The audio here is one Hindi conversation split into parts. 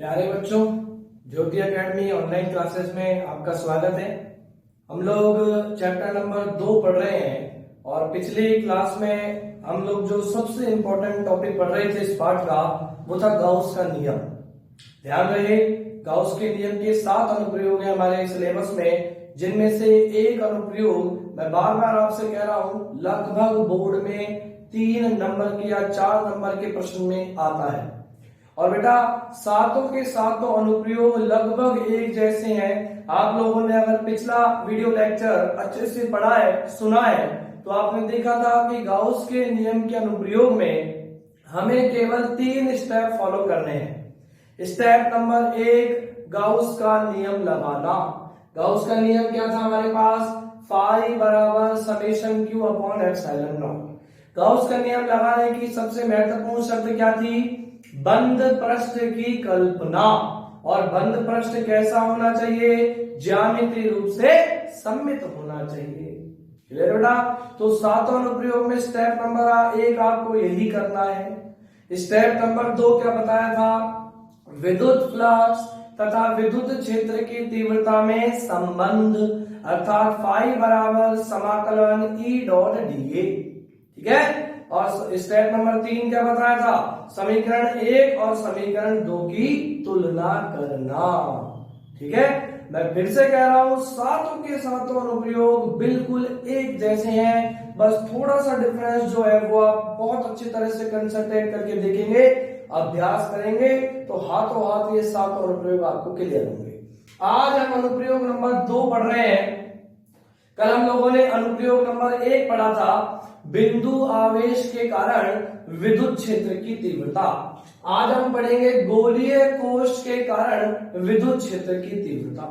प्यारे बच्चों, ज्योति एकेडमी ऑनलाइन क्लासेस में आपका स्वागत है। हम लोग चैप्टर नंबर 2 पढ़ रहे हैं और पिछली क्लास में हम लोग जो सबसे इंपॉर्टेंट टॉपिक पढ़ रहे थे इस पाठ का वो था गाउस का नियम। ध्यान रहे, गाउस के नियम के 7 अनुप्रयोग हैं हमारे सिलेबस में, जिनमें से एक अनुप्रयोग मैं बार बार आपसे कह रहा हूं लगभग बोर्ड में 3 नंबर के या 4 नंबर के प्रश्न में आता है। और बेटा सातों के सातों अनुप्रयोग लगभग एक जैसे हैं। आप लोगों ने अगर पिछला वीडियो लेक्चर अच्छे से पढ़ा है, सुना है, तो आपने देखा था कि गाउस के नियम के अनुप्रयोग में हमें केवल 3 स्टेप फॉलो करने हैं। स्टेप नंबर 1, गाउस का नियम लगाना। गाउस का नियम क्या था हमारे पास? फाई बराबर summation q upon epsilon not. Gauss का नियम लगाने की सबसे महत्वपूर्ण शर्त क्या थी? बंद पृष्ठ की कल्पना। और बंद पृष्ठ कैसा होना चाहिए? ज्यामितीय रूप से सममित होना चाहिए। क्लियर बेटा? तो 7 अनुप्रयोग में स्टेप नंबर 1 आपको यही करना है। स्टेप नंबर 2 क्या बताया था? विद्युत फ्लक्स तथा विद्युत क्षेत्र की तीव्रता में संबंध, अर्थात फाई बराबर समाकलन ई डॉट डी ए। ठीक है। और स्टेप नंबर 3 क्या बताया था? समीकरण 1 और समीकरण 2 की तुलना करना। ठीक है। मैं फिर से कह रहा हूं, सातों के सातों अनुप्रयोग बिल्कुल एक जैसे हैं, बस थोड़ा सा डिफरेंस जो है वो आप बहुत अच्छी तरह से कंसंट्रेट करके देखेंगे, अभ्यास करेंगे तो हाथों हाथ ये सातों अनुप्रयोग आपको क्लियर होंगे। आज हम अनुप्रयोग नंबर 2 पढ़ रहे हैं। कल हम लोगों ने अनुप्रयोग नंबर 1 पढ़ा था, बिंदु आवेश के कारण विद्युत क्षेत्र की तीव्रता। आज हम पढ़ेंगे गोलीय कोश के कारण विद्युत क्षेत्र की तीव्रता।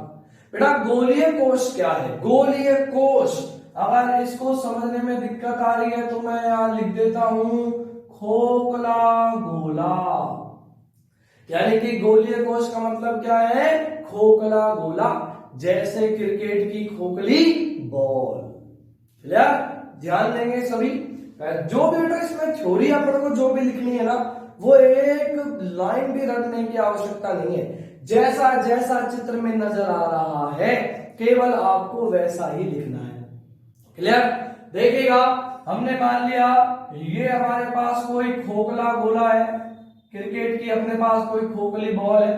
बेटा गोलीय कोश क्या है? गोलीय कोश, अगर इसको समझने में दिक्कत आ रही है तो मैं यहां लिख देता हूं खोखला गोला। यानी कि गोलीय कोश का मतलब क्या है? खोखला गोला, जैसे क्रिकेट की खोखली बॉल। क्लियर? ध्यान देंगे सभी। जो भी बेटा इसमें थ्योरी अपन को जो भी लिखनी है ना, वो एक लाइन भी रटने की आवश्यकता नहीं है। जैसा जैसा चित्र में नजर आ रहा है केवल आपको वैसा ही लिखना है। क्लियर? देखिएगा, हमने मान लिया ये हमारे पास कोई खोखला गोला है, क्रिकेट की अपने पास कोई खोखली बॉल है,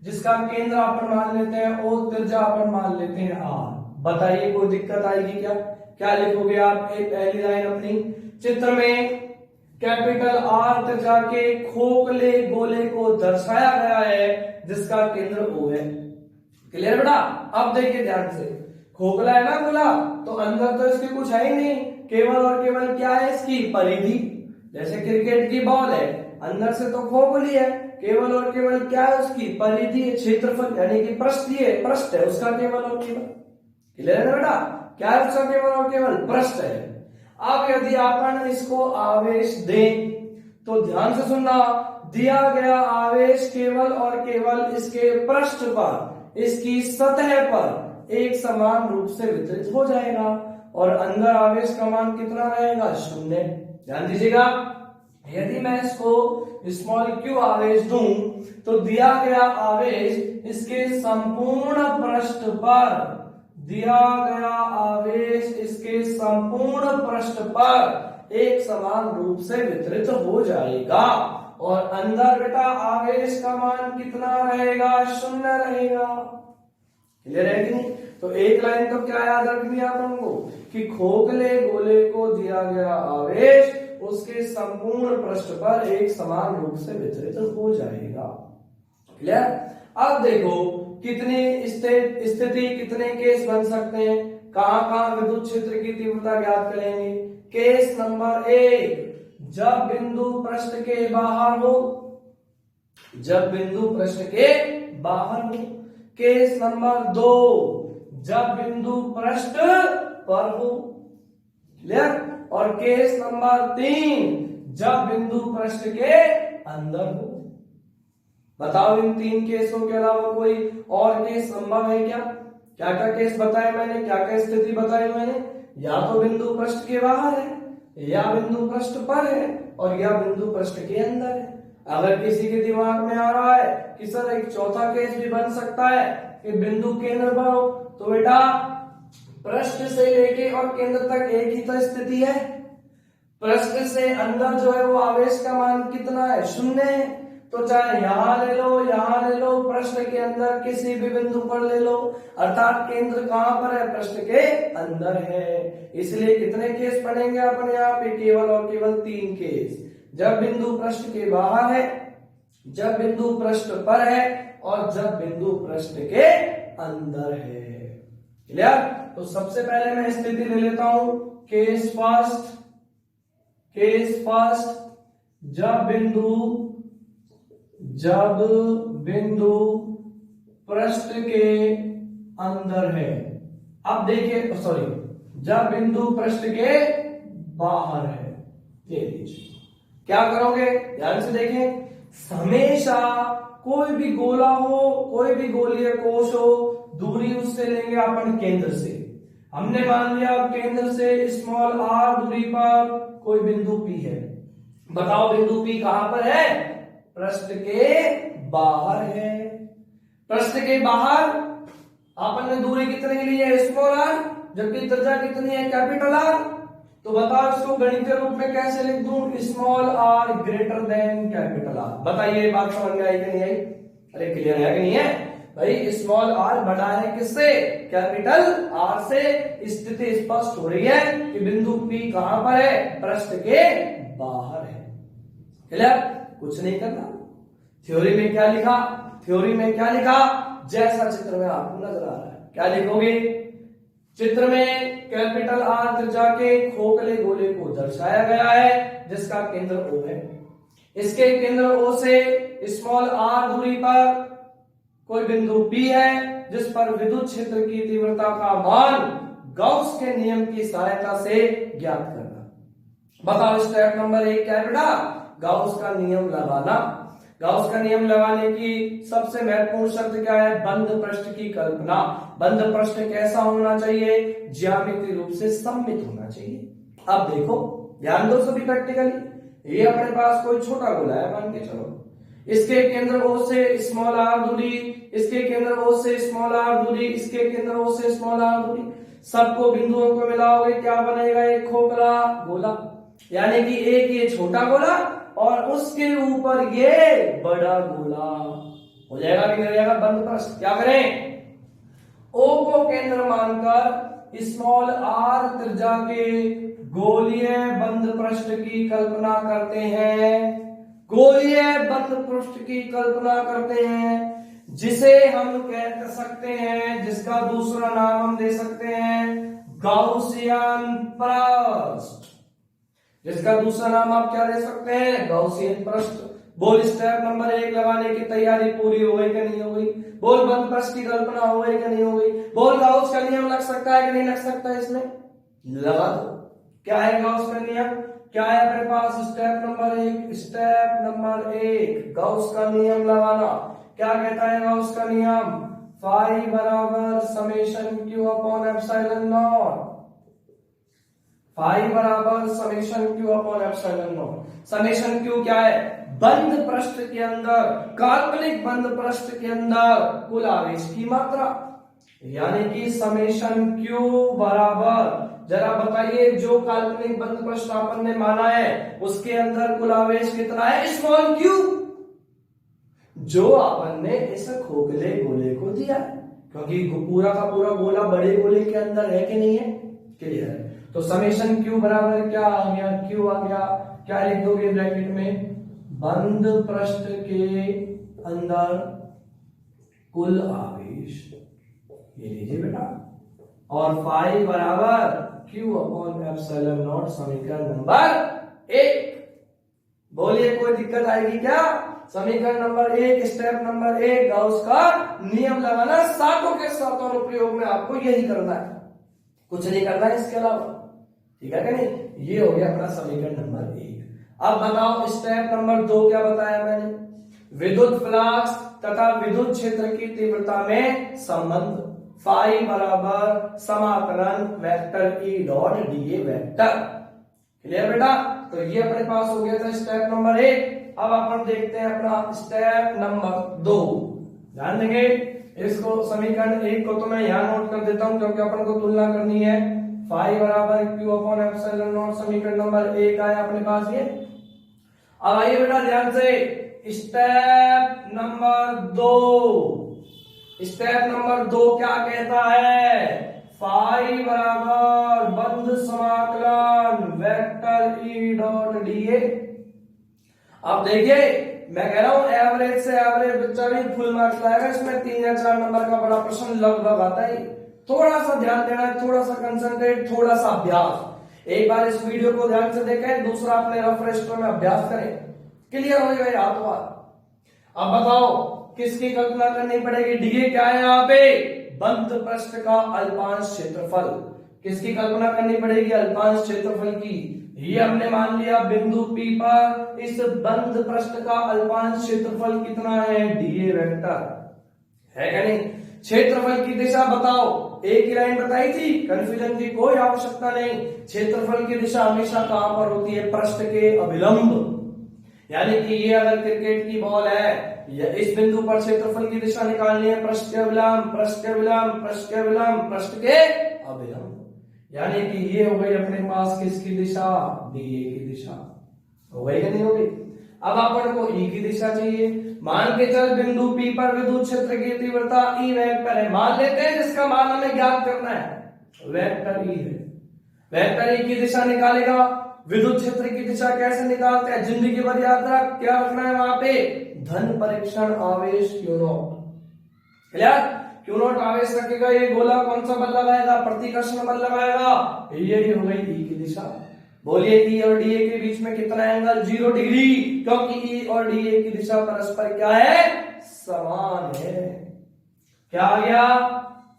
जिसका केंद्र अपन मान लेते हैं ओ, त्रिज्या अपन मान लेते हैं आर। बताइए कोई दिक्कत आएगी क्या? क्या लिखोगे आप? एक पहली लाइन अपनी, चित्र में कैपिटल आर त्रिज्या के खोखले गोले को दर्शाया गया है जिसका केंद्र ओ है। क्लियर बेटा? अब देखिए ध्यान से, खोखला है ना गोला, तो अंदर तो इसके कुछ है ही नहीं, केवल और केवल क्या है? इसकी परिधि। जैसे क्रिकेट की बॉल है, अंदर से तो खोखली है, केवल और केवल क्या है? उसकी परिधि, क्षेत्रफल, यानी कि पृष्ठ है उसका केवल और केवल। क्लियर है बेटा? क्या है उसका केवल और केवल? पृष्ठ है। अब यदि अपन इसको आवेश दें तो ध्यान से सुनना, दिया गया आवेश केवल और केवल इसके पृष्ठ पर, इसकी सतह पर एक समान रूप से वितरित हो जाएगा और अंदर आवेश का मान कितना रहेगा? 0। ध्यान दीजिएगा, यदि मैं इसको स्मॉल क्यू आवेश दूं तो दिया गया आवेश इसके संपूर्ण पृष्ठ पर, दिया गया आवेश इसके संपूर्ण पृष्ठ पर एक समान रूप से वितरित हो जाएगा और अंदर बेटा आवेश का मान कितना रहेगा? 0 रहेगा। क्लियर है कि नहीं? तो एक लाइन तो क्या याद रखनी है अपन को कि खोखले गोले को दिया गया आवेश उसके संपूर्ण पृष्ठ पर एक समान रूप से वितरित हो जाएगा। क्लियर? अब देखो कितनी स्थिति, कितने केस बन सकते हैं, कहां कहां विद्युत क्षेत्र की तीव्रता ज्ञात करेंगे। केस नंबर 1, जब बिंदु पृष्ठ के बाहर हो, जब बिंदु पृष्ठ के बाहर हो। केस नंबर 2, जब बिंदु पृष्ठ पर हो। क्लियर? और केस नंबर 3, जब बिंदु पृष्ठ के अंदर हो। बताओ इन 3 केसों के अलावा कोई और केस संभव है क्या? क्या क्या केस बताए मैंने, क्या क्या स्थिति बताई मैंने? या तो बिंदु पृष्ठ के बाहर है, या बिंदु पृष्ठ पर है, और या बिंदु पृष्ठ के अंदर है। अगर किसी के दिमाग में आ रहा है कि सर एक चौथा केस भी बन सकता है कि बिंदु केंद्र पर हो, तो बेटा पृष्ठ से लेके और केंद्र तक एक ही तो स्थिति है। पृष्ठ से अंदर जो है वो आवेश का मान कितना है, 0 है। तो चाहे यहां ले लो, पृष्ठ के अंदर किसी भी बिंदु पर ले लो, अर्थात केंद्र कहां पर है, पृष्ठ के अंदर है। इसलिए कितने केस पढ़ेंगे अपन यहाँ पे, केवल और केवल 3 केस। जब बिंदु पृष्ठ के बाहर है, जब बिंदु पृष्ठ पर है, और जब बिंदु पृष्ठ के अंदर है। क्लियर? तो सबसे पहले मैं स्थिति ले लेता हूं, केस फर्स्ट। जब बिंदु पृष्ठ के अंदर है। अब देखिए, जब बिंदु पृष्ठ के बाहर है। ये लीजिए, क्या करोगे, ध्यान से देखें। हमेशा कोई भी गोला हो, कोई भी गोलीय कोश हो, दूरी उससे लेंगे अपन केंद्र से। हमने मान लिया केंद्र से स्मॉल आर दूरी पर कोई बिंदु P है। बताओ बिंदु P कहां पर है, पृष्ठ के बाहर है। पृष्ठ के बाहर अपन ने दूरी कितनी ली है, स्मॉल आर, जबकि त्रिज्या कितनी है, कैपिटल आर। तो बताओ इसको गणितीय रूप में कैसे लिख दूं, small r greater than capital R. बताइए बात समझ में आई कि नहीं आई? अरे क्लियर है कि नहीं है भाई? स्मॉल आर बड़ा है किससे, कैपिटल आर से। स्थिति स्पष्ट हो रही है कि बिंदु P कहां पर है, पृष्ठ के बाहर है। क्लियर? कुछ नहीं करना। थ्योरी में क्या लिखा, जैसा चित्र में आपको नजर आ रहा है। क्या लिखोगे, चित्र में कैपिटल आर त्रिज्या के खोखले गोले को दर्शाया गया है, जिसका केंद्र O है। इसके केंद्र O से स्मॉल आर दूरी पर कोई बिंदु P है, जिस पर विद्युत क्षेत्र की तीव्रता का मान गॉस के नियम की सहायता से ज्ञात करना। बताओ स्टेप नंबर 1 क्या है बेटा, गॉस का नियम लगाना। गॉस का नियम लगाने की सबसे महत्वपूर्ण शर्त क्या है, बंद पृष्ठ की कल्पना। बंद पृष्ठ कैसा होना चाहिए, ज्यामितीय रूप से सममित होना चाहिए। अब देखो, ध्यान दो सभी प्रैक्टिकली। ये अपने पास कोई छोटा गोला है, मान के चलो। इसके केंद्र O से स्मॉल आर दूरी, इसके केंद्र O से स्मॉल आर दूरी, इसके केंद्र O से स्मॉल आर दूरी, सबको बिंदुओं को मिलाओगे क्या बनेगा, एक खोखला गोला। यानी कि एक ये छोटा गोला और उसके ऊपर ये बड़ा गोला हो जाएगा कि नहीं हो जाएगा, बंद पृष्ठ। क्या करें, O को केंद्र मानकर स्मॉल आर त्रिज्या के गोलीय बंद पृष्ठ की कल्पना करते हैं। गोलीय बंद पृष्ठ की कल्पना करते हैं, जिसे हम कह सकते हैं, जिसका दूसरा नाम हम दे सकते हैं गॉसियन पृष्ठ। जिसका दूसरा नाम आप क्या दे सकते हैं, गॉसियन पृष्ठ। बोल स्टेप नंबर 1 लगाने की तैयारी पूरी हो गई कि नहीं हो गई? बोल बंद पृष्ठ की कल्पना हो गई कि नहीं हो गई? बोल गॉस का नियम लग सकता है कि नहीं लग सकता? इसमें लगा दो। क्या है गॉस का नियम? क्या है अपने पास? स्टेप नंबर 1 गॉस का नियम लगाना। क्या कहता है गॉस का नियम? फाई बराबर summation q upon epsilon naught. Phi बराबर summation q upon epsilon naught. Summation q क्या है? बंद पृष्ठ के अंदर, काल्पनिक बंद पृष्ठ के अंदर कुल आवेश की मात्रा। यानी कि समेशन क्यू बराबर, जरा बताइए, जो काल्पनिक बंद पृष्ठ आपन ने माना है उसके अंदर कुल आवेश कितना है, स्मॉल क्यू, जो आपन ने इस खोखले गोले को दिया है। क्योंकि पूरा का पूरा गोला बड़े गोले के अंदर है कि नहीं है? क्लियर है। तो समेशन क्यू बराबर क्या आ गया, क्यू आ गया। क्या लिख दोगे ब्रैकेट में, बंद पृष्ठ के अंदर कुल आवेश, ये लीजिए बेटा, और फाई बराबर क्यू अपॉन एप्सिलॉन नॉट, समीकरण नंबर 1। बोलिए कोई दिक्कत आएगी क्या? समीकरण नंबर 1, स्टेप नंबर 1, गॉस का नियम लगाना। सातों के सातों अनुप्रयोग में आपको यही करना है, कुछ नहीं करना है इसके अलावा। ठीक है कि नहीं? ये हो गया अपना समीकरण नंबर 1। अब बताओ स्टेप नंबर 2 क्या बताया मैंने? विद्युत फ्लक्स तथा विद्युत क्षेत्र की तीव्रता में संबंध। फाई बराबर समाकलन vector E dot DA vector. Clear बेटा? तो ये अपने पास हो गया था स्टेप नंबर 1। अब अपन देखते हैं अपना स्टेप नंबर 2। ध्यान देंगे, इसको समीकरण 1 को तो मैं यहाँ नोट कर देता हूं क्योंकि अपन को तुलना करनी है। फाई बराबर क्यू अपॉन एप्सिलॉन नॉट, समीकरण नंबर 1 आया अपने पास ये। अब आइए बेटा ध्यान से, स्टेप नंबर 2। स्टेप नंबर 2 क्या कहता है? फाई बराबर बंद समाकलन वेक्टर ई डॉट डीए। अब देखिए मैं कह रहा हूं एवरेज से एवरेज बच्चा भी फुल मार्क्स लाएगा, इसमें 3 या 4 नंबर का बड़ा प्रश्न लगभग आता है। थोड़ा सा ध्यान देना है, थोड़ा सा कंसंट्रेट, थोड़ा सा अभ्यास। एक बार इस वीडियो को ध्यान से देखें, दूसरा अपने रफ रजिस्टर में अभ्यास करें, क्लियर हो जाएगा हाथों हाथ। अब बताओ किसकी कल्पना करनी पड़ेगी? डीए क्या है यहाँ पे? बंद पृष्ठ का अल्पांश क्षेत्रफल। किसकी कल्पना करनी पड़ेगी? अल्पांश क्षेत्रफल की। ये हमने मान लिया बिंदु P पर इस बंद पृष्ठ का अल्पांश क्षेत्रफल कितना है? डीए वेक्टर है क्या नहीं? क्षेत्रफल की दिशा बताओ, एक ही लाइन बताई थी, कंफ्यूजन की कोई आवश्यकता नहीं। क्षेत्रफल की दिशा हमेशा कहां पर होती है? पृष्ठ के अभिलंब। यानी कि ये अगर क्रिकेट की बॉल है, इस बिंदु पर क्षेत्रफल की दिशा निकालनी है, पृष्ठ के अभिलंब, पृष्ठ के अभिलंब, पृष्ठ के अभिलंब, पृष्ठ के अभिलंब। यानी कि ये हो गई अपने पास किसकी दिशा? डीए की दिशा। हो गई कि नहीं होगी? अब अपन को ई की दिशा चाहिए। मान के चल बिंदु P पर विद्युत क्षेत्र की तीव्रता ई वेक्टर है, मान लेते हैं, जिसका मान हमें ज्ञात करना है। वेक्टर ई है, वेक्टर ई की दिशा निकालेगा। विद्युत क्षेत्र की दिशा कैसे निकालते हैं? जिंदगी भर याद रख, क्या रखना है वहां पे? धन परीक्षण आवेश Q not. Clear? Q not आवेश रखेगा, ये गोला कौन सा बल लगाएगा? प्रतिकर्षण बल लगाएगा। यही हो गई ई की दिशा। बोलिए ई और डीए के बीच में कितना एंगल? 0 डिग्री, क्योंकि ई और डीए की दिशा परस्पर क्या है? समान है। क्या आ गया?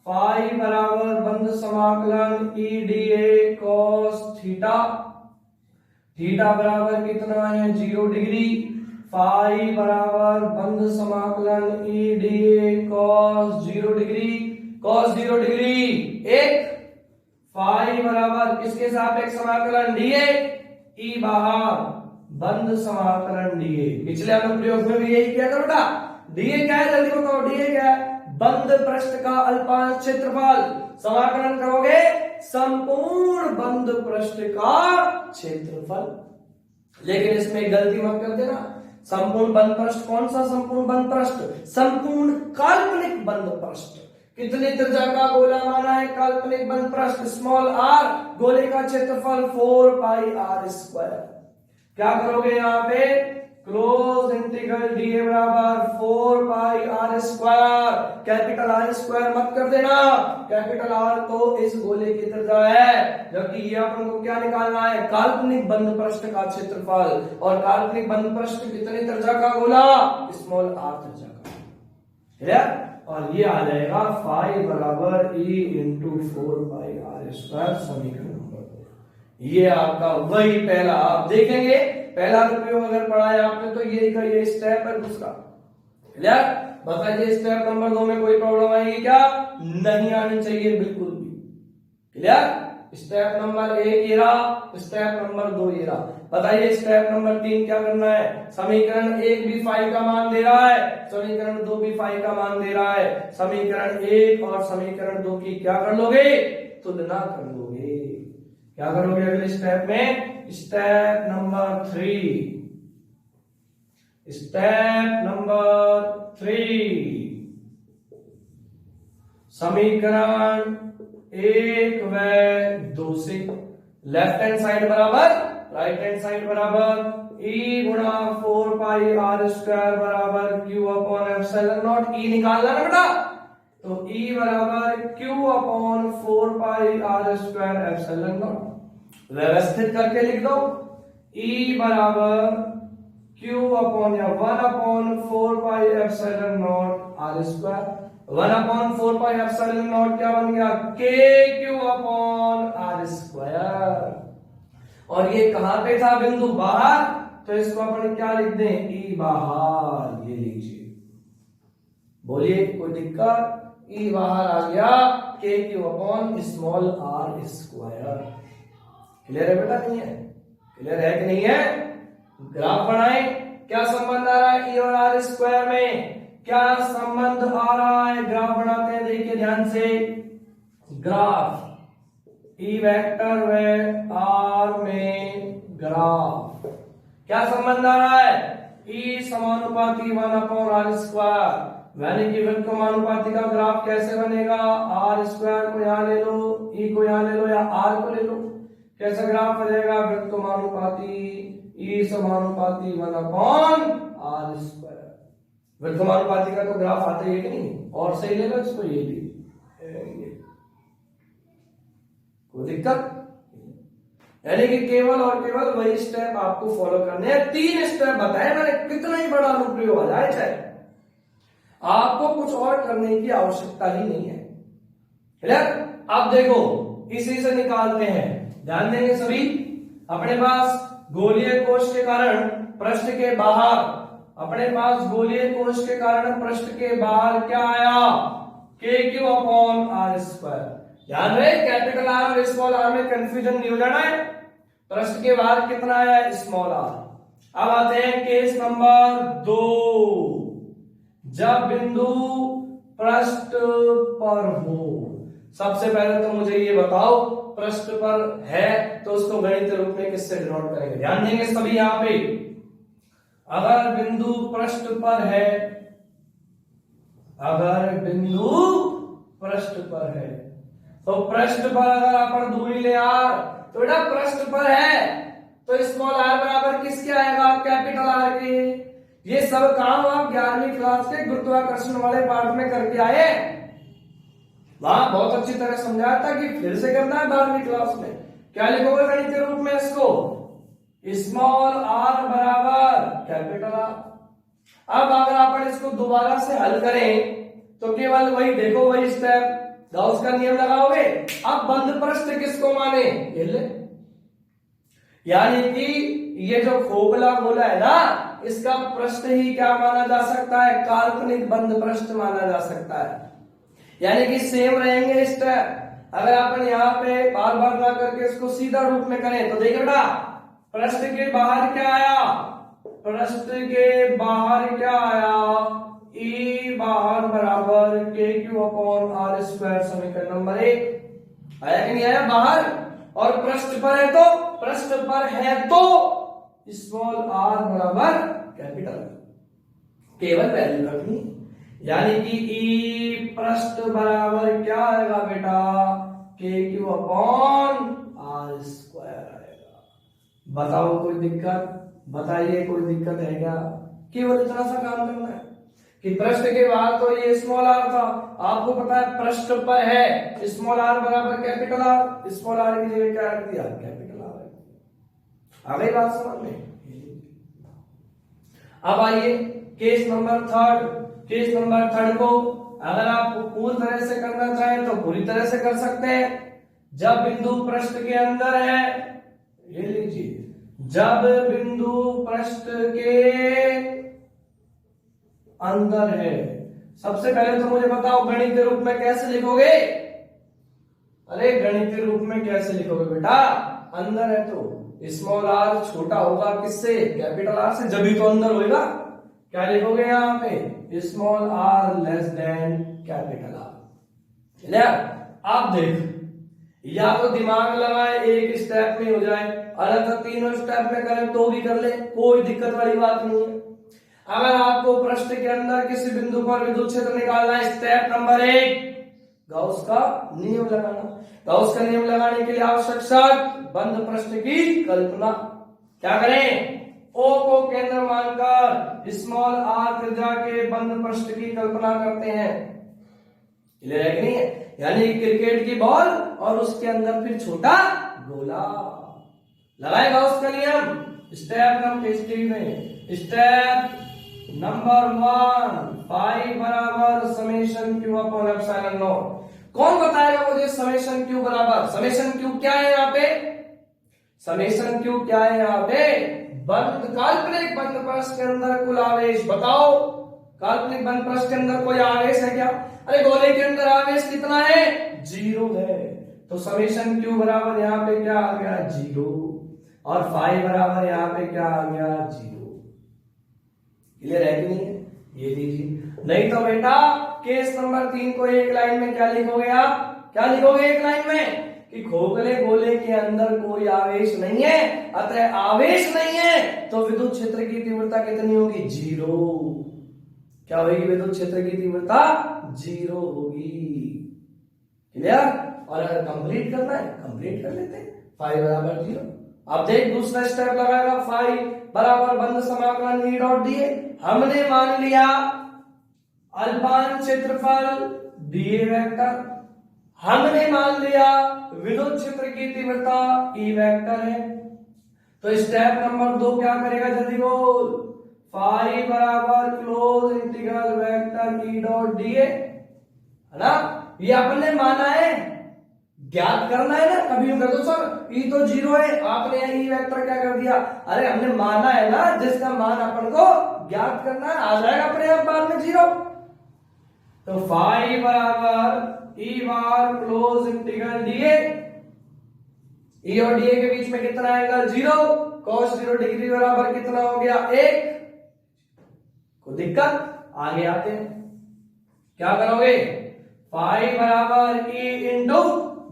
फाई बराबर बंद समाकलन e d a cos theta. Theta बराबर कितना है? 0 डिग्री। फाई बराबर बंद समाकलन e d a cos 0 degree. Cos 0 degree 1। Phi बराबर किसके सापेक्ष समाकलन? डीए। ई बाहर बंद समाकलन डीए। पिछले अनुप्रयोग में भी यही किया था बेटा। डीए क्या है जल्दी बताओ? डीए क्या है? बंद पृष्ठ का अल्पांश क्षेत्रफल। समाकलन करोगे संपूर्ण बंद पृष्ठ का क्षेत्रफल। लेकिन इसमें गलती मत कर देना। संपूर्ण बंद पृष्ठ कौन सा संपूर्ण बंद पृष्ठ? संपूर्ण काल्पनिक बंद पृष्ठ। कितनी त्रिज्या का गोला माना है काल्पनिक बंद पृष्ठ? Small r. गोले का क्षेत्रफल 4 पाई आर स्क्वायर। क्या करोगे यहाँ पे? क्लोज इंटीग्रल डीए बराबर 4 pi r square. Capital r square मत कर देना, कैपिटल आर तो इस गोले की त्रिज्या है, जबकि ये अपन को क्या निकालना है? काल्पनिक बंद पृष्ठ का क्षेत्रफल। और काल्पनिक बंद पृष्ठ कितनी त्रिज्या का गोला? स्मॉल आर त्रिज्या का। क्लियर? और ये आ जाएगा फाई बराबर E into 4 pi r square, समीकरण नंबर 2। ये आपका वही पहला, आप देखेंगे पहला अनुप्रयोग अगर पढ़ा है आपने तो यही का ये स्टेप है। दूसरा क्लियर? बताइए स्टेप नंबर 2 में कोई प्रॉब्लम आएगी क्या? नहीं आनी चाहिए बिल्कुल भी। क्लियर? स्टेप नंबर 1 ये रहा, स्टेप नंबर 2 ये रहा। बताइए स्टेप नंबर 3 क्या करना है? समीकरण 1 भी फाई का मान दे रहा है, समीकरण 2 भी फाई का मान दे रहा है। समीकरण 1 और समीकरण 2 की क्या कर लोगे? तुलना कर लोगे। क्या करोगे अगले स्टेप में? Step number 3। स्टेप नंबर 3 समीकरण 1 व 2 से लेफ्ट हैंड साइड बराबर राइट हैंड साइड बराबर ई गुणा 4 पाई आर स्क्वायर बराबर Q upon epsilon naught. E निकालना ना बेटा, तो ई बराबर Q upon 4 pi r square epsilon naught. व्यवस्थित करके लिख दो। ई बराबर क्यू अपॉन या 1 upon 4 pi epsilon naught r square. 1 upon 4 pi epsilon naught क्या बन गया? K Q upon are square. और ये कहां पे था? बिंदु बाहर, तो इसको अपन क्या लिख दें? ई बाहर। ये लीजिए, बोलिए कोई दिक्कत? ई बाहर आ गया K Q upon small r square. Clear है बेटा? नहीं है? क्लियर है कि नहीं है? ग्राफ बनाए, क्या संबंध आ रहा है ई और आर स्क्वायर में? क्या संबंध आ रहा है? ग्राफ बनाते हैं, देखिए ध्यान से। ग्राफ ई वेक्टर व आर में ग्राफ, क्या संबंध आ रहा है? ई समानुपाती 1/r स्क्वायर, यानी कि व्युत्क्रमानुपाती का ग्राफ कैसे बनेगा? आर स्क्वायर को यहां ले लो, ई को यहां ले लो, या आर को ले लो, कैसा ग्राफ बनेगा? व्युत्क्रमानुपाती ई समानुपाती 1/r स्क्वायर। व्युत्क्रमानुपाती का तो ग्राफ आता ही है कि नहीं? और सही ले लो इसको, ये भी कोई दिक्कत, यानी कि केवल और केवल वही स्टेप आपको फॉलो करने हैं। 3 स्टेप बताए मैंने, कितना ही बड़ा अनुप्रयोग आ जाए चाहे, आपको कुछ और करने की आवश्यकता ही नहीं है। क्लियर? अब देखो, इसी से निकालते हैं, ध्यान देंगे सभी। अपने पास गोलीय कोश के कारण पृष्ठ के बाहर, अपने पास गोलीय कोश के कारण पृष्ठ के बाहर क्या आया? KQ/r²। ध्यान रहे, कैपिटल आर और स्मॉल आर में कंफ्यूजन नहीं हो जाना है। पृष्ठ के बाहर कितना आया? Small r. अब आते हैं केस नंबर 2। जब बिंदु पृष्ठ पर हो, सबसे पहले तो मुझे ये बताओ, पृष्ठ पर है तो उसको गणितीय रूप में किससे डिनोट करेंगे? ध्यान देंगे सभी यहां पे। अगर बिंदु पृष्ठ पर है, अगर बिंदु पृष्ठ पर है, तो पृष्ठ पर अगर अपन दूरी ले आर, तो बेटा पृष्ठ पर है तो स्मॉल आर बराबर किसके आएगा? कैपिटल आर के। ये सब काम आप 11वीं क्लास के गुरुत्वाकर्षण वाले पार्ट में करके आए, वहां बहुत अच्छी तरह समझाया था कि फिर से करना है 12वीं क्लास में। क्या लिखोगे गणितीय रूप में इसको? स्मॉल आर बराबर कैपिटल आर। अब अगर अपन इसको दोबारा से हल करें तो केवल वही देखो, वही स्टेप, गाउस का नियम लगाओगे। अब बंद पृष्ठ किसको माने? ये ले, यानी कि ये जो खोखला गोला है ना, इसका पृष्ठ ही क्या माना जा सकता है? काल्पनिक बंद पृष्ठ माना जा सकता है। यानी कि सेम रहेंगे स्टेप। अगर अपन यहाँ पे बार बार ना करके इसको सीधा रूप में करें तो देखिए बेटा, पृष्ठ के बाहर क्या आया? पृष्ठ के बाहर क्या आया? ई बाहर बराबर KQ/r²। समीकरण नंबर 1 आया कि नहीं आया? बाहर। और पृष्ठ पर है तो, पृष्ठ पर है तो स्मॉल आर बराबर कैपिटल, केवल वैल्यू रखनी, यानी कि ई पृष्ठ बराबर क्या आएगा बेटा? KQ/r² आएगा। बताओ कोई दिक्कत? बताइए कोई दिक्कत है क्या? केवल इतना सा काम करना है कि पृष्ठ के बाहर तो ये स्मॉल आर था, आपको पता है पृष्ठ पर है स्मॉल आर बराबर कैपिटल आर, स्मॉल आर की जगह क्या रख दिया? Capital R. आ गई बात समझ में? अब आइए केस नंबर 3। केस नंबर 3 को अगर आप पूरी तरह से करना चाहें तो पूरी तरह से कर सकते हैं। जब बिंदु पृष्ठ के अंदर है, ये लीजिए, जब बिंदु पृष्ठ के अंदर है, सबसे पहले तो मुझे बताओ गणितीय रूप में कैसे लिखोगे? अरे गणितीय रूप में कैसे लिखोगे बेटा? अंदर है तो स्मॉल आर छोटा होगा किससे? कैपिटल आर से, जब भी तो अंदर होगा। क्या लिखोगे यहाँ पे? Small r less than capital R. चलिए आप देख, या तो दिमाग लगाए एक स्टेप में हो जाए, अलग तीनों स्टेप में करें तो भी कर ले, कोई दिक्कत वाली बात नहीं है। अगर आपको पृष्ठ के अंदर किसी बिंदु पर विद्युत क्षेत्र निकालना है, स्टेप नंबर 1 गाउस का नियम लगाना। गाउस का नियम लगाने के लिए आवश्यक शर्त बंद पृष्ठ की कल्पना। क्या करें? O को केंद्र मानकर स्मॉल आर त्रिज्या के बंद पृष्ठ की कल्पना करते हैं। क्लियर है कि नहीं है? यानी क्रिकेट की बॉल और उसके अंदर फिर छोटा गोला। लगाएगा उसका नियम स्टेप नंबर 1 फाई बराबर summation q upon epsilon not. कौन बताएगा मुझे समेशन क्यू बराबर? समेशन क्यू क्या है यहाँ पे? समेशन क्यू क्या है यहाँ पे? बंद काल्पनिक बंद पृष्ठ के अंदर कुल आवेश। बताओ काल्पनिक बंद पृष्ठ के अंदर कोई आवेश है क्या? अरे गोले के अंदर आवेश कितना है? 0 है। तो समेशन क्यू बराबर यहाँ पे क्या आ गया? 0। और फाई बराबर यहाँ पे क्या आ गया 0। क्लियर है कि नहीं है? ये लीजिए। नहीं तो बेटा केस नंबर 3 को एक लाइन में क्या लिखोगे आप? क्या लिखोगे एक लाइन में कि खोखले गोले के अंदर कोई आवेश नहीं है, अतः आवेश नहीं है तो विद्युत क्षेत्र की तीव्रता कितनी होगी? 0। क्या होगी? विद्युत क्षेत्र की तीव्रता 0 होगी। क्लियर? और अगर कंप्लीट करना है कंप्लीट कर लेते हैं। फाई बराबर 0। अब देख दूसरा स्टेप लगाएगा। फाई बराबर बंद समाकलन ई डॉट डीए। हमने मान लिया अल्पांश क्षेत्रफल डीए वेक्टर, हमने मान लिया विद्युत क्षेत्र की तीव्रता ई वेक्टर है। तो स्टेप नंबर 2 क्या करेगा? जल्दी बोल। फाई बराबर close integral vector E dot DA, है ना? ये आपने माना है, ज्ञात करना है ना। कभी कर दो सर ई तो 0 है, आपने ई वेक्टर क्या कर दिया? अरे हमने माना है ना, जिसका मान अपन को ज्ञात करना है, आ जाएगा अपने आप बाद में 0। तो फाई बराबर ई बार क्लोज इंटीग्रल डीए, ई और डीए के बीच में कितना आएगा? 0। cos 0 डिग्री बराबर कितना हो गया? 1। कोई दिक्कत? आगे आते हैं, क्या करोगे? फाई बराबर ई इंटू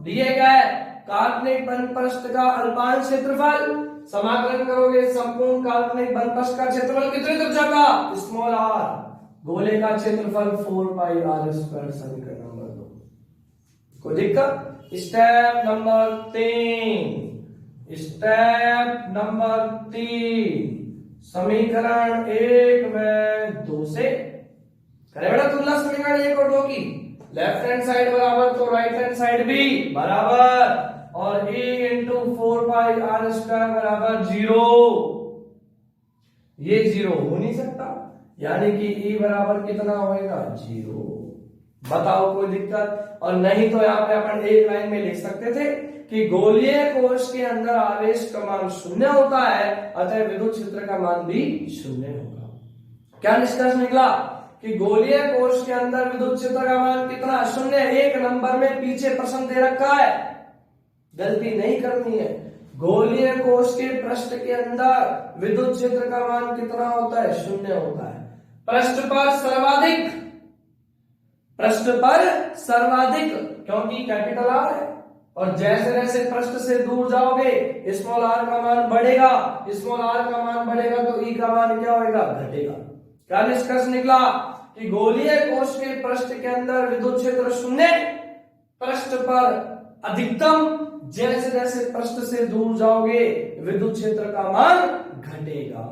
डीए क्या है? काल्पनिक बंद पृष्ठ का अल्पांश क्षेत्रफल, समाकलन करोगे संपूर्ण काल्पनिक बंद पृष्ठ का क्षेत्रफल कितने त्रिज्या का? Small r. गोले का क्षेत्रफल 4 पाई आर स्क्वायर। समीकरण नंबर 2। कोई दिक्कत? Step number 3। स्टेप नंबर 3 समीकरण 1 में 2 से करे बेटा तुलना समीकरण 1 और 2 की। लेफ्ट हैंड साइड बराबर तो राइट हैंड साइड भी बराबर, और e into 4 pi r square बराबर 0। ये 0 हो नहीं सकता, यानी कि e बराबर कितना होएगा? 0। बताओ कोई दिक्कत? और नहीं तो यहाँ पे अपन एक लाइन में लिख सकते थे कि गोलीय कोश के अंदर आवेश का मान 0 होता है, अतः विद्युत क्षेत्र का मान भी 0 होगा। क्या निष्कर्ष निकला? कि गोलीय कोश के अंदर विद्युत क्षेत्र का मान कितना? 0। एक नंबर में पीछे प्रश्न दे रखा है, गलती नहीं करनी है। गोलीय कोश के पृष्ठ के अंदर विद्युत क्षेत्र का मान कितना होता है? 0 होता है। पृष्ठ पर सर्वाधिक, पृष्ठ पर सर्वाधिक, क्योंकि कैपिटल आर है, और जैसे जैसे पृष्ठ से दूर जाओगे स्मॉल आर का मान बढ़ेगा, स्मॉल आर का मान बढ़ेगा तो ई का मान क्या होगा? घटेगा। क्या निष्कर्ष निकला? कि गोलीय कोश के पृष्ठ के अंदर विद्युत क्षेत्र 0, पृष्ठ पर अधिकतम, जैसे जैसे पृष्ठ से दूर जाओगे विद्युत क्षेत्र का मान घटेगा।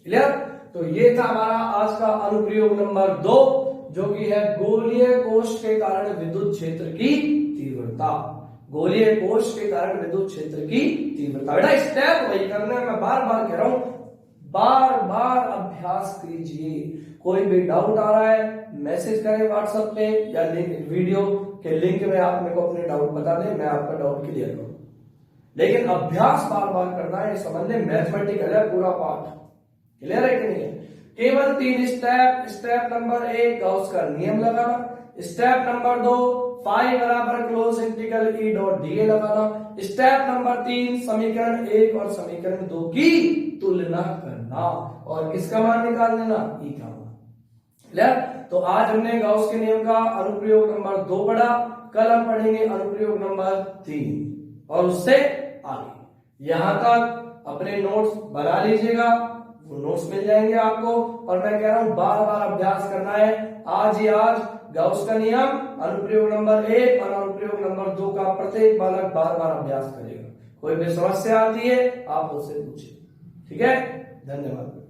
क्लियर? तो ये था हमारा आज का अनुप्रयोग नंबर 2, जो कि है गोलीय कोश के कारण विद्युत क्षेत्र की तीव्रता। गोलीय कोश के कारण विद्युत क्षेत्र की तीव्रता। बेटा स्टेप वही करना है, मैं बार बार कह रहा हूं, बार बार अभ्यास कीजिए। कोई भी डाउट आ रहा है मैसेज करें व्हाट्सएप पे, या वीडियो के लिंक में आप मेरे को अपने डाउट बता दें, मैं आपका डाउट क्लियर करूं। लेकिन अभ्यास बार बार करना है, समझने मैथमेटिकल है पूरा पाठ। क्लियर है कि नहीं है? केवल 3 स्टेप। स्टेप नंबर 1 गॉस का नियम लगाना, स्टेप नंबर 2 फाई बराबर close integral E dot DA लगाना, स्टेप नंबर 3 समीकरण 1 और समीकरण 2 की तुलना करना, और किसका मान निकाल देना? ई का मान। क्लियर? तो आज हमने गॉस के नियम का अनुप्रयोग नंबर 2 पढ़ा, कल हम पढ़ेंगे अनुप्रयोग नंबर 3 और उससे आगे। यहां तक अपने नोट्स बना लीजिएगा, वो नोट्स मिल जाएंगे आपको, और मैं कह रहा हूं बार बार अभ्यास करना है। आज ही आज गॉस का नियम अनुप्रयोग नंबर 1 और अनुप्रयोग नंबर 2 का प्रत्येक बालक बार बार अभ्यास करेगा। कोई भी समस्या आती है आप उससे पूछिए। ठीक है? धन्यवाद।